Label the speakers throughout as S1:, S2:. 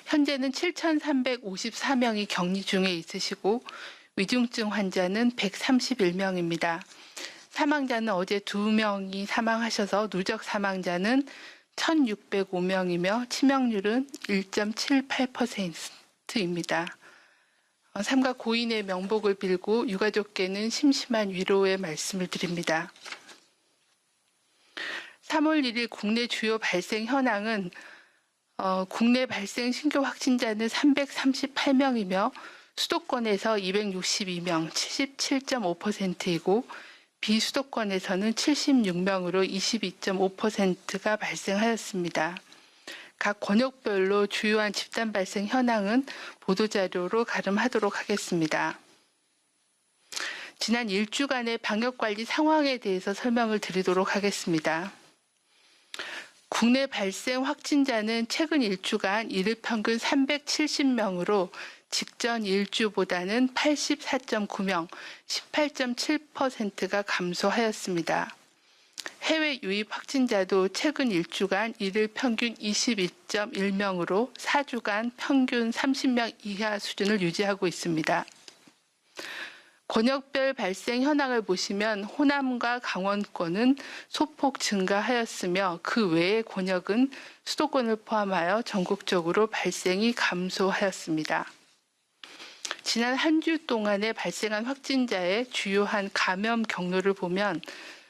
S1: 현재는 7,354명이 격리 중에 있으시고 위중증 환자는 131명입니다. 사망자는 어제 2명이 사망하셔서 누적 사망자는 1,605명이며 치명률은 1.78%입니다. 삼가 고인의 명복을 빌고 유가족께는 심심한 위로의 말씀을 드립니다. 3월 1일 국내 주요 발생 현황은 국내 발생 신규 확진자는 338명이며 수도권에서 262명, 77.5%이고 비수도권에서는 76명으로 22.5%가 발생하였습니다. 각 권역별로 주요한 집단 발생 현황은 보도자료로 가름하도록 하겠습니다. 지난 일주간의 방역관리 상황에 대해서 설명을 드리도록 하겠습니다. 국내 발생 확진자는 최근 일주간 일일 평균 370명으로 직전 일주보다는 84.9명, 18.7%가 감소하였습니다. 해외 유입 확진자도 최근 일주간 일일 평균 21.1명으로 4주간 평균 30명 이하 수준을 유지하고 있습니다. 권역별 발생 현황을 보시면 호남과 강원권은 소폭 증가하였으며 그 외의 권역은 수도권을 포함하여 전국적으로 발생이 감소하였습니다. 지난 한 주 동안에 발생한 확진자의 주요한 감염 경로를 보면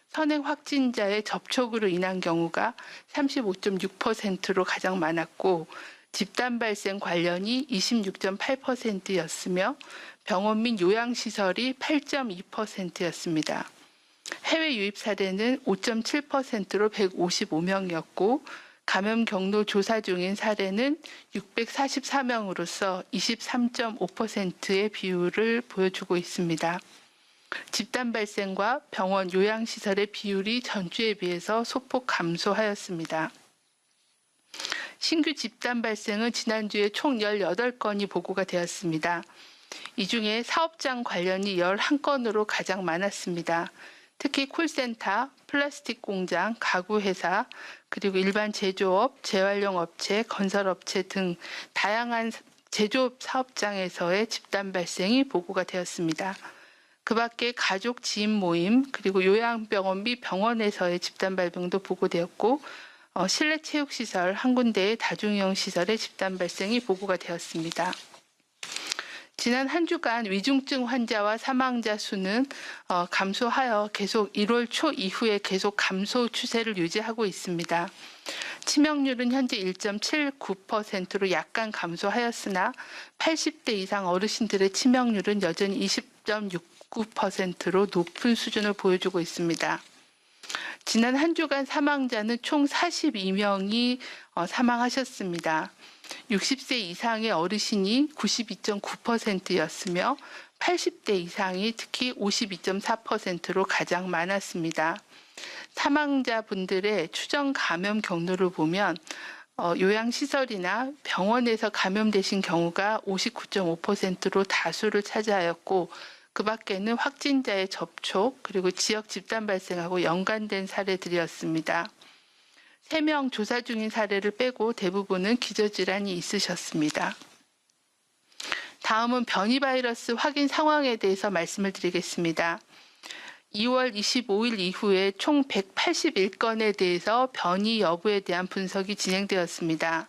S1: 선행 확진자의 접촉으로 인한 경우가 35.6%로 가장 많았고 집단 발생 관련이 26.8%였으며 병원 및 요양시설이 8.2%였습니다. 해외 유입 사례는 5.7%로 155명이었고 감염 경로 조사 중인 사례는 644명으로서 23.5%의 비율을 보여주고 있습니다. 집단 발생과 병원 요양시설의 비율이 전주에 비해서 소폭 감소하였습니다. 신규 집단 발생은 지난주에 총 18건이 보고가 되었습니다. 이 중에 사업장 관련이 11건으로 가장 많았습니다. 특히 콜센터, 플라스틱 공장, 가구회사, 그리고 일반 제조업, 재활용업체, 건설업체 등 다양한 제조업 사업장에서의 집단 발생이 보고가 되었습니다. 그 밖에 가족 지인 모임, 그리고 요양병원 및 병원에서의 집단 발병도 보고되었고 실내 체육시설 한 군데의 다중이용 시설의 집단 발생이 보고가 되었습니다. 지난 한 주간 위중증 환자와 사망자 수는 감소하여 계속 1월 초 이후에 계속 감소 추세를 유지하고 있습니다. 치명률은 현재 1.79%로 약간 감소하였으나 80대 이상 어르신들의 치명률은 여전히 20.69%로 높은 수준을 보여주고 있습니다. 지난 한 주간 사망자는 총 42명이 사망하셨습니다. 60세 이상의 어르신이 92.9%였으며 80대 이상이 특히 52.4%로 가장 많았습니다. 사망자분들의 추정 감염 경로를 보면 요양시설이나 병원에서 감염되신 경우가 59.5%로 다수를 차지하였고 그 밖에는 확진자의 접촉 그리고 지역 집단 발생하고 연관된 사례들이었습니다. 3명 조사 중인 사례를 빼고 대부분은 기저질환이 있으셨습니다. 다음은 변이 바이러스 확인 상황에 대해서 말씀을 드리겠습니다. 2월 25일 이후에 총 181건에 대해서 변이 여부에 대한 분석이 진행되었습니다.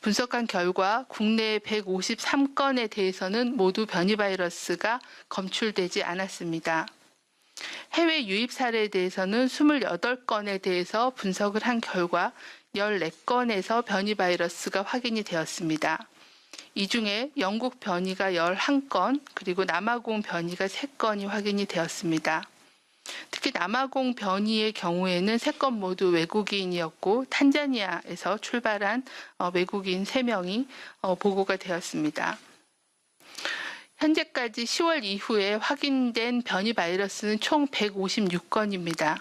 S1: 분석한 결과 국내 153건에 대해서는 모두 변이 바이러스가 검출되지 않았습니다. 해외 유입 사례에 대해서는 28건에 대해서 분석을 한 결과 14건에서 변이 바이러스가 확인이 되었습니다. 이 중에 영국 변이가 11건, 그리고 남아공 변이가 3건이 확인이 되었습니다. 특히 남아공 변이의 경우에는 3건 모두 외국인이었고 탄자니아에서 출발한 외국인 3명이 보고가 되었습니다. 현재까지 10월 이후에 확인된 변이 바이러스는 총 156건입니다.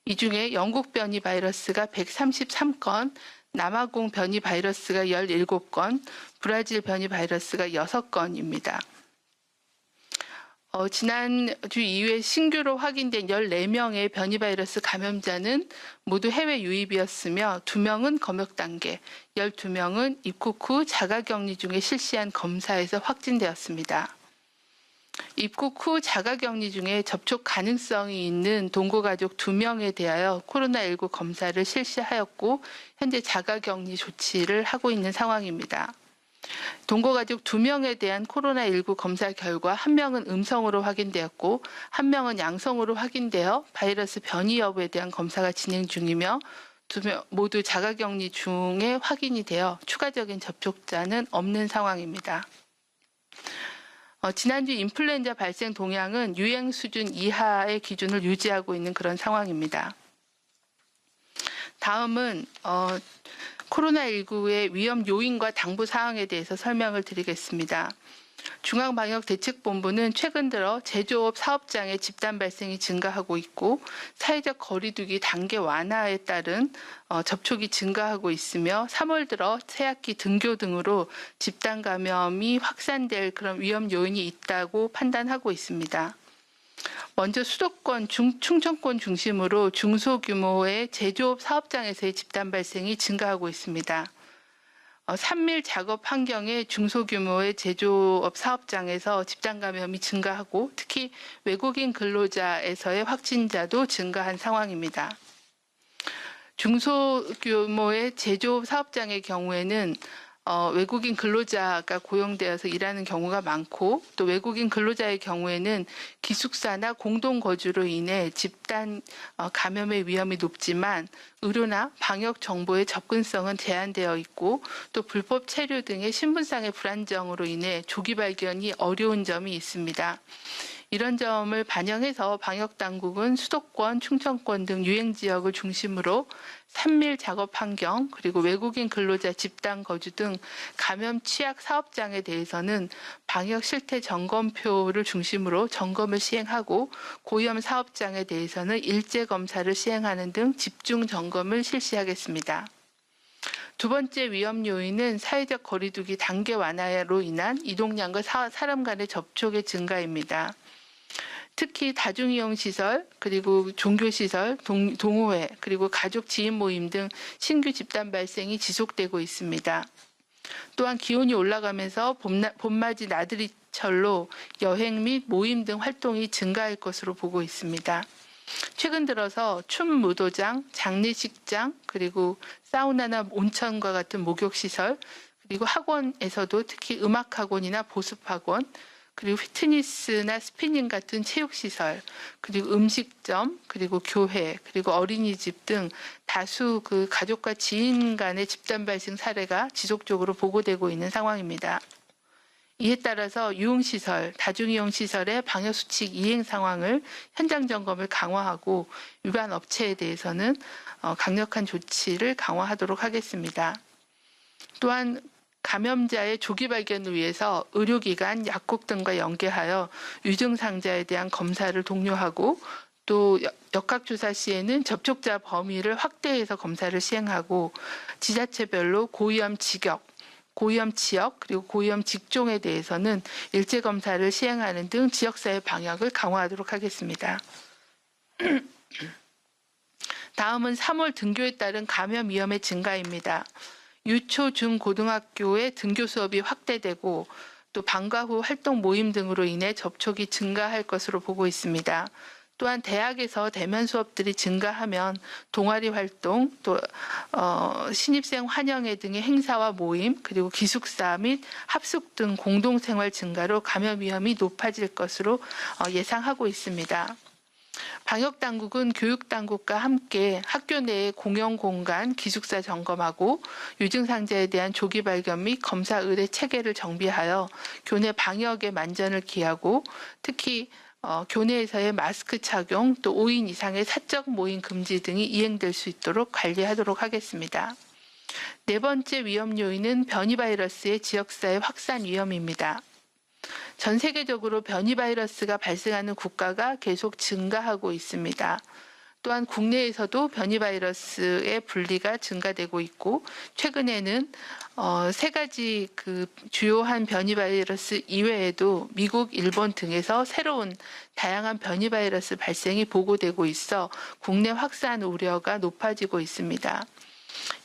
S1: 이 중에 영국 변이 바이러스가 133건, 남아공 변이 바이러스가 17건, 브라질 변이 바이러스가 6건입니다. 지난주 이후에 신규로 확인된 14명의 변이 바이러스 감염자는 모두 해외 유입이었으며 2명은 검역 단계, 12명은 입국 후 자가격리 중에 실시한 검사에서 확진되었습니다. 입국 후 자가격리 중에 접촉 가능성이 있는 동거가족 2명에 대하여 코로나19 검사를 실시하였고 현재 자가격리 조치를 하고 있는 상황입니다. 동거가족 2명에 대한 코로나19 검사 결과 1명은 음성으로 확인되었고 1명은 양성으로 확인되어 바이러스 변이 여부에 대한 검사가 진행 중이며 2명 모두 자가격리 중에 확인이 되어 추가적인 접촉자는 없는 상황입니다. 지난주 인플루엔자 발생 동향은 유행 수준 이하의 기준을 유지하고 있는 그런 상황입니다. 다음은 코로나19의 위험 요인과 당부 사항에 대해서 설명을 드리겠습니다. 중앙방역대책본부는 최근 들어 제조업 사업장의 집단 발생이 증가하고 있고 사회적 거리두기 단계 완화에 따른 접촉이 증가하고 있으며 3월 들어 새학기 등교 등으로 집단 감염이 확산될 그런 위험 요인이 있다고 판단하고 있습니다. 먼저 수도권, 충청권 중심으로 중소규모의 제조업 사업장에서의 집단 발생이 증가하고 있습니다. 산밀 작업 환경의 중소규모의 제조업 사업장에서 집단 감염이 증가하고 특히 외국인 근로자에서의 확진자도 증가한 상황입니다. 중소규모의 제조업 사업장의 경우에는 외국인 근로자가 고용되어서 일하는 경우가 많고 또 외국인 근로자의 경우에는 기숙사나 공동 거주로 인해 집단 감염의 위험이 높지만 의료나 방역 정보의 접근성은 제한되어 있고 또 불법 체류 등의 신분상의 불안정으로 인해 조기 발견이 어려운 점이 있습니다. 이런 점을 반영해서 방역당국은 수도권, 충청권 등 유행지역을 중심으로 산밀 작업 환경 그리고 외국인 근로자 집단 거주 등 감염 취약 사업장에 대해서는 방역 실태 점검표를 중심으로 점검을 시행하고 고위험 사업장에 대해서는 일제 검사를 시행하는 등 집중 점검을 실시하겠습니다. 두 번째 위험 요인은 사회적 거리두기 단계 완화로 인한 이동량과 사람 간의 접촉의 증가입니다. 특히 다중이용시설, 그리고 종교시설, 동호회, 그리고 가족 지인 모임 등 신규 집단 발생이 지속되고 있습니다. 또한 기온이 올라가면서 봄맞이 나들이철로 여행 및 모임 등 활동이 증가할 것으로 보고 있습니다. 최근 들어서 춤무도장, 장례식장, 그리고 사우나나 온천과 같은 목욕시설, 그리고 학원에서도 특히 음악학원이나 보습학원, 그리고 피트니스나 스피닝 같은 체육시설, 그리고 음식점, 그리고 교회, 그리고 어린이집 등 다수 그 가족과 지인 간의 집단 발생 사례가 지속적으로 보고되고 있는 상황입니다. 이에 따라서 유흥시설, 다중이용시설의 방역수칙 이행 상황을 현장 점검을 강화하고 위반 업체에 대해서는 강력한 조치를 강화하도록 하겠습니다. 또한 감염자의 조기 발견을 위해서 의료기관, 약국 등과 연계하여 유증상자에 대한 검사를 독려하고 또 역학조사 시에는 접촉자 범위를 확대해서 검사를 시행하고 지자체별로 고위험 지역, 그리고 고위험 직종에 대해서는 일제 검사를 시행하는 등 지역사회 방역을 강화하도록 하겠습니다. 다음은 3월 등교에 따른 감염 위험의 증가입니다. 유초, 중, 고등학교의 등교 수업이 확대되고 또 방과 후 활동 모임 등으로 인해 접촉이 증가할 것으로 보고 있습니다. 또한 대학에서 대면 수업들이 증가하면 동아리 활동, 또 신입생 환영회 등의 행사와 모임, 그리고 기숙사 및 합숙 등 공동생활 증가로 감염 위험이 높아질 것으로 예상하고 있습니다. 방역당국은 교육당국과 함께 학교 내의 공용 공간, 기숙사 점검하고 유증상자에 대한 조기 발견 및 검사 의뢰 체계를 정비하여 교내 방역에 만전을 기하고 특히 교내에서의 마스크 착용, 또 5인 이상의 사적 모임 금지 등이 이행될 수 있도록 관리하도록 하겠습니다. 네 번째 위험 요인은 변이 바이러스의 지역사회 확산 위험입니다. 전 세계적으로 변이 바이러스가 발생하는 국가가 계속 증가하고 있습니다. 또한 국내에서도 변이 바이러스의 분리가 증가되고 있고 최근에는 세 가지 그 주요한 변이 바이러스 이외에도 미국, 일본 등에서 새로운 다양한 변이 바이러스 발생이 보고되고 있어 국내 확산 우려가 높아지고 있습니다.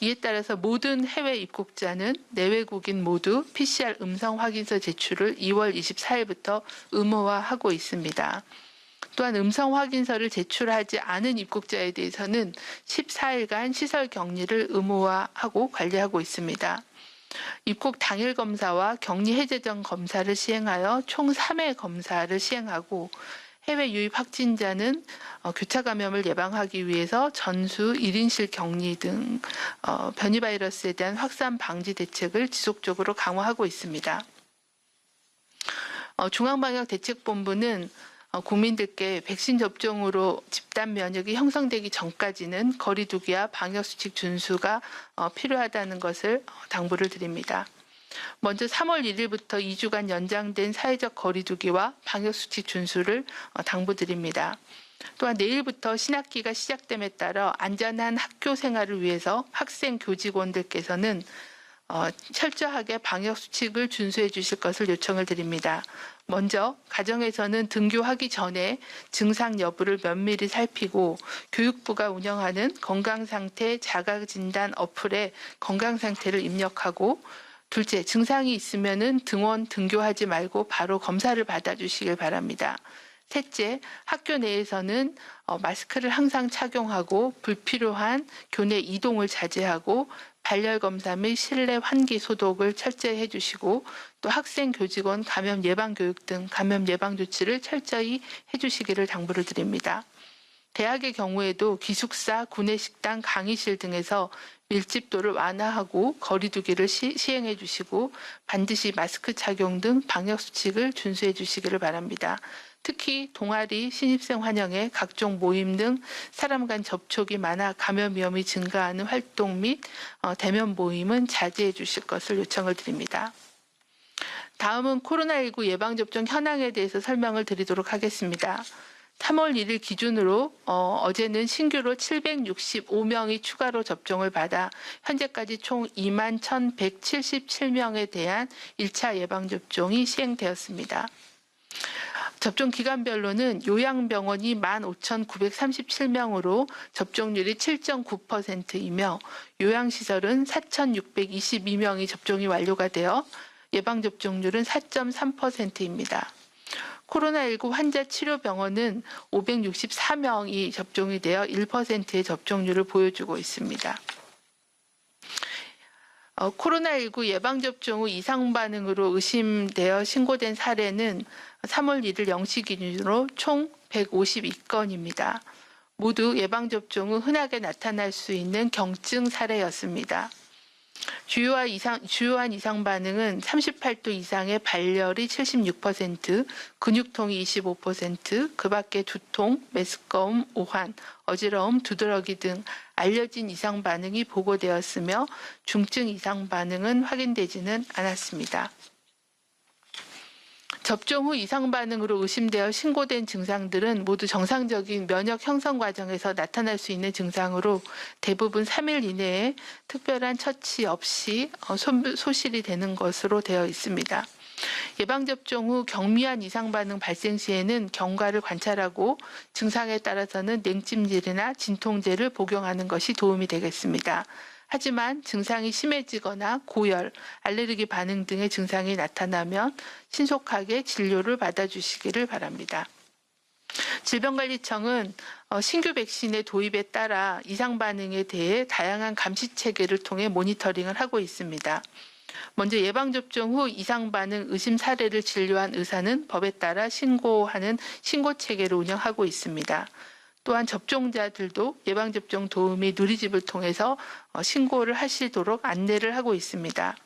S1: 이에 따라서 모든 해외 입국자는 내외국인 모두 PCR 음성 확인서 제출을 2월 24일부터 의무화하고 있습니다. 또한 음성 확인서를 제출하지 않은 입국자에 대해서는 14일간 시설 격리를 의무화하고 관리하고 있습니다. 입국 당일 검사와 격리 해제 전 검사를 시행하여 총 3회 검사를 시행하고 해외 유입 확진자는 교차 감염을 예방하기 위해서 전수 1인실 격리 등 변이 바이러스에 대한 확산 방지 대책을 지속적으로 강화하고 있습니다. 중앙방역대책본부는 국민들께 백신 접종으로 집단 면역이 형성되기 전까지는 거리 두기와 방역 수칙 준수가 필요하다는 것을 당부를 드립니다. 먼저 3월 1일부터 2주간 연장된 사회적 거리 두기와 방역 수칙 준수를 당부드립니다. 또한 내일부터 신학기가 시작됨에 따라 안전한 학교 생활을 위해서 학생 교직원들께서는 철저하게 방역 수칙을 준수해 주실 것을 요청을 드립니다. 먼저 가정에서는 등교하기 전에 증상 여부를 면밀히 살피고 교육부가 운영하는 건강상태 자가진단 어플에 건강상태를 입력하고 둘째, 증상이 있으면 등원, 등교하지 말고 바로 검사를 받아주시길 바랍니다. 셋째, 학교 내에서는 마스크를 항상 착용하고 불필요한 교내 이동을 자제하고 발열 검사 및 실내 환기 소독을 철저히 해주시고 또 학생, 교직원 감염 예방 교육 등 감염 예방 조치를 철저히 해주시기를 당부를 드립니다. 대학의 경우에도 기숙사, 구내식당, 강의실 등에서 밀집도를 완화하고 거리 두기를 시행해 주시고 반드시 마스크 착용 등 방역 수칙을 준수해 주시기를 바랍니다. 특히 동아리, 신입생 환영회, 각종 모임 등 사람 간 접촉이 많아 감염 위험이 증가하는 활동 및 대면 모임은 자제해 주실 것을 요청을 드립니다. 다음은 코로나19 예방접종 현황에 대해서 설명을 드리도록 하겠습니다. 3월 1일 기준으로 어제는 신규로 765명이 추가로 접종을 받아 현재까지 총 21,177명에 대한 1차 예방접종이 시행되었습니다. 접종 기관별로는 요양병원이 15,937명으로 접종률이 7.9%이며 요양시설은 4,622명이 접종이 완료가 되어 예방접종률은 4.3%입니다. 코로나19 환자 치료병원은 564명이 접종이 되어 1%의 접종률을 보여주고 있습니다. 코로나19 예방접종 후 이상 반응으로 의심되어 신고된 사례는 3월 1일 0시 기준으로 총 152건입니다. 모두 예방접종 후 흔하게 나타날 수 있는 경증 사례였습니다. 주요한 이상 반응은 38도 이상의 발열이 76%, 근육통이 25%, 그 밖에 두통, 메스꺼움, 오한, 어지러움, 두드러기 등 알려진 이상 반응이 보고되었으며 중증 이상 반응은 확인되지는 않았습니다. 접종 후 이상 반응으로 의심되어 신고된 증상들은 모두 정상적인 면역 형성 과정에서 나타날 수 있는 증상으로 대부분 3일 이내에 특별한 처치 없이 소실이 되는 것으로 되어 있습니다. 예방접종 후 경미한 이상 반응 발생 시에는 경과를 관찰하고 증상에 따라서는 냉찜질이나 진통제를 복용하는 것이 도움이 되겠습니다. 하지만 증상이 심해지거나 고열, 알레르기 반응 등의 증상이 나타나면 신속하게 진료를 받아주시기를 바랍니다. 질병관리청은 신규 백신의 도입에 따라 이상 반응에 대해 다양한 감시 체계를 통해 모니터링을 하고 있습니다. 먼저 예방접종 후 이상 반응 의심 사례를 진료한 의사는 법에 따라 신고하는 신고 체계를 운영하고 있습니다. 또한 접종자들도 예방접종 도우미 누리집을 통해서 신고를 하시도록 안내를 하고 있습니다.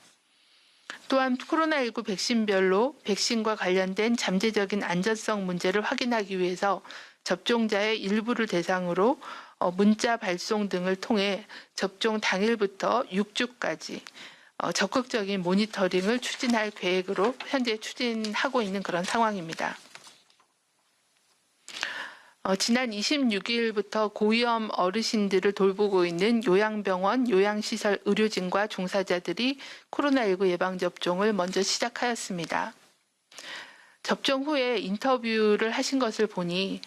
S1: 또한 코로나19 백신별로 백신과 관련된 잠재적인 안전성 문제를 확인하기 위해서 접종자의 일부를 대상으로 문자 발송 등을 통해 접종 당일부터 6주까지 적극적인 모니터링을 추진할 계획으로 현재 추진하고 있는 그런 상황입니다. 지난 26일부터 고위험 어르신들을 돌보고 있는 요양병원, 요양시설 의료진과 종사자들이 코로나19 예방접종을 먼저 시작하였습니다. 접종 후에 인터뷰를 하신 것을 보니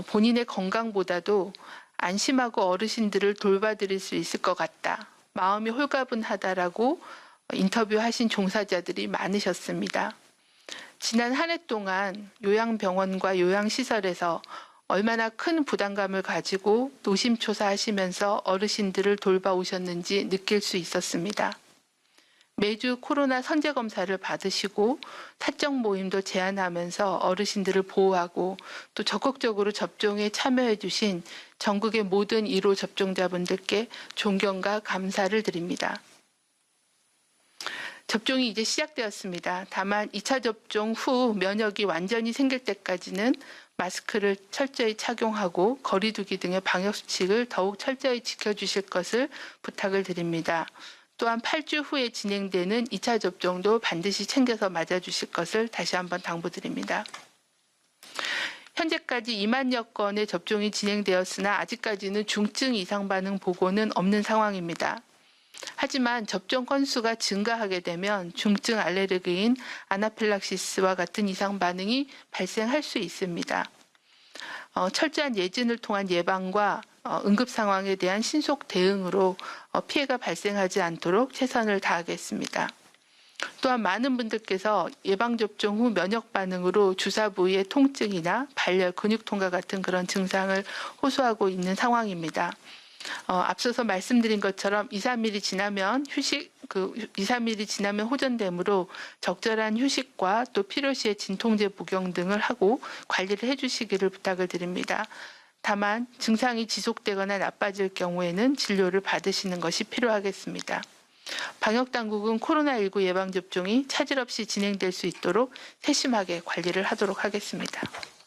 S1: 본인의 건강보다도 안심하고 어르신들을 돌봐드릴 수 있을 것 같다. 마음이 홀가분하다라고 인터뷰하신 종사자들이 많으셨습니다. 지난 한 해 동안 요양병원과 요양시설에서 얼마나 큰 부담감을 가지고 노심초사하시면서 어르신들을 돌봐오셨는지 느낄 수 있었습니다. 매주 코로나 선제검사를 받으시고 사적 모임도 제한하면서 어르신들을 보호하고 또 적극적으로 접종에 참여해 주신 전국의 모든 1호 접종자분들께 존경과 감사를 드립니다. 접종이 이제 시작되었습니다. 다만 2차 접종 후 면역이 완전히 생길 때까지는 마스크를 철저히 착용하고 거리 두기 등의 방역 수칙을 더욱 철저히 지켜주실 것을 부탁을 드립니다. 또한 8주 후에 진행되는 2차 접종도 반드시 챙겨서 맞아주실 것을 다시 한번 당부드립니다. 현재까지 2만여 건의 접종이 진행되었으나 아직까지는 중증 이상 반응 보고는 없는 상황입니다. 하지만 접종 건수가 증가하게 되면 중증 알레르기인 아나필락시스와 같은 이상 반응이 발생할 수 있습니다. 철저한 예진을 통한 예방과 응급 상황에 대한 신속 대응으로 피해가 발생하지 않도록 최선을 다하겠습니다. 또한 많은 분들께서 예방접종 후 면역 반응으로 주사 부위의 통증이나 발열, 근육통과 같은 그런 증상을 호소하고 있는 상황입니다. 앞서서 말씀드린 것처럼 2, 3일이 지나면 2, 3일이 지나면 호전되므로 적절한 휴식과 또 필요시에 진통제 복용 등을 하고 관리를 해주시기를 부탁을 드립니다. 다만 증상이 지속되거나 나빠질 경우에는 진료를 받으시는 것이 필요하겠습니다. 방역당국은 코로나19 예방접종이 차질 없이 진행될 수 있도록 세심하게 관리를 하도록 하겠습니다.